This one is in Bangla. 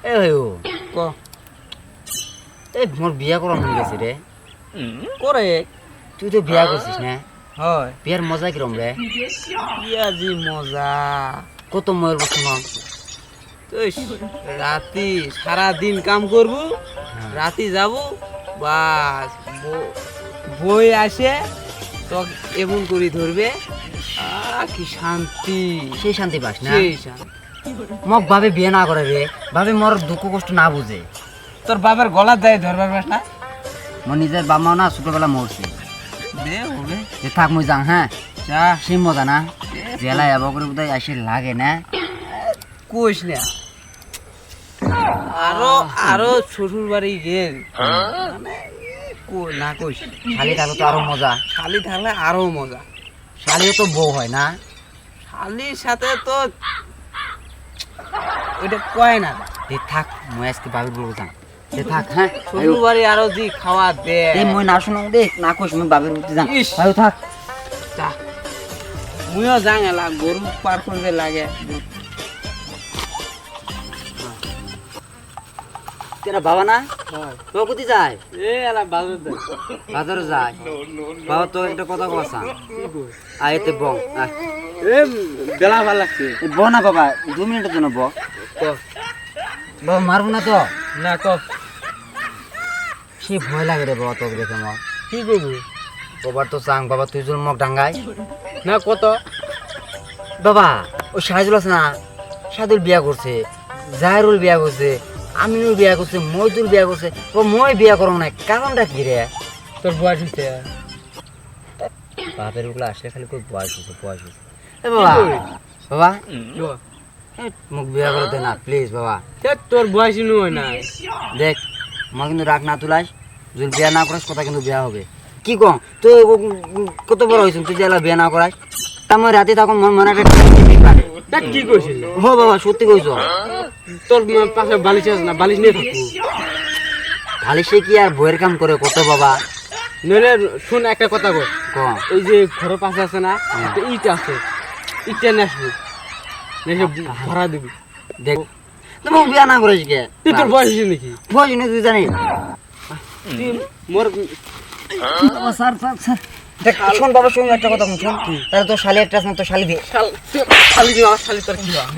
এ ভাইও ক এই মোর বিয়া করা মন গেছে রে। করে তুই তো বিয়া করছিস না? হয় বিয়ার মজা কিরম রে? পিয়াজি মজা কত ময়ের বস্তু না? তুই রাতি সারা দিন কাম করব রাতি যাব বাস বই আসে তো এমন করে ধরবে কি শান্তি সেই শান্তি পাস না? সেই শান্তি মোক ভাবে বিয়ে না করে রে, ভাবে মোর দুঃখ কষ্ট না বুঝে। তোর বাবার গলা দেয় ধরবার পাস না মোর নিজের বাবা না ছোটবেলা মরছে। দে হবে যে থাক মুই যাং, হ্যাঁ যা সেই মজা না জেলায় আবার করে বোধহয় আসে লাগে না। কইস না আরো আরো শ্বশুর বাড়ি গেল মানে না কইস শালি থাকলে তো আরো মজা। শালি থাকলে আরো মজা শালিও তো বউ হয় না? শালির সাথে তো ওইটা কয় না যে থাক মুই আজকে ভাবি বলবো যাং। যে থাক, হ্যাঁ শ্বশুর বাড়ি আরো দি খাওয়া দে এই মুই না শুনো দে না কইস মুই বাবির উঠতে যাং। ইস। ভাই থাক। যা মুইও যাং এলা গরু পার করবে লাগে তেরা বাবা না তো কোথায় যায়? এ এলা বাজার দে বাজারে যায়। বাবা তো একটা কথা কথা আয় এতে বং আয়। এ বেলা ভাল লাগছে ব না বাবা 2 মিনিটের জন্য ব। বাবা মারবো না তো? না ক সে ভয় লাগে রে বাবা তোকে দেখে আমার। কি করবো বাবার তো চাং বাবা তুই জল মগ ডাঙ্গাই না কত বাবা। ওই সাইজুল আছে না, সাইদুল বিয়া করছে, জাহেরুল বিয়া করছে, আমিনুল বিয়া করছে, মইদুল বিয়া করছে। ও মই বিয়া করো না, কারণটা কি রে? তোর বয়স হচ্ছে বাপের ওগুলো আসলে খালি কই বয়স হচ্ছে বয়স হচ্ছে। এ বাবা বাবা এ, মোক বিয়া করে দে না প্লিজ বাবা। তোর বয়স নয় না দেখ আমার কিন্তু রাগ না তুলাস, যদি বিয়া না করাস কথা কিন্তু বিয়া হবে। কি কম তুই কত বড় হয়েছিস তুই যে এলা বিয়া না করাস? তা মই রাতে তখন মন মনে একটা দেখ কি কইছিল ও বাবা সত্যি কইছ? তোর পাশে বালিশ আছে না বালিশ নিয়ে থাকবো খালি সে কি আর বইয়ের কাম করে কত বাবা? নইলে শোন একটা কথা কর ক ওই যে ঘরের পাশে আছে না একটা ইট আছে ইটটা নিয়ে আসবি নিয়ে এসে ভরা দিবি দেখ তুমি বিয়া না করিস কে? তুই তোর বয়স হয়েছে নাকি বয়স নেই তুই জানিস? তুই মোর বাবা স্যার স্যার স্যার দেখ শোন বাবা শোন একটা কথা শোন। তাহলে তোর শালি একটা আছে না, তোর শালি দে। শালি দিবি আমার শালি তোর কি হয়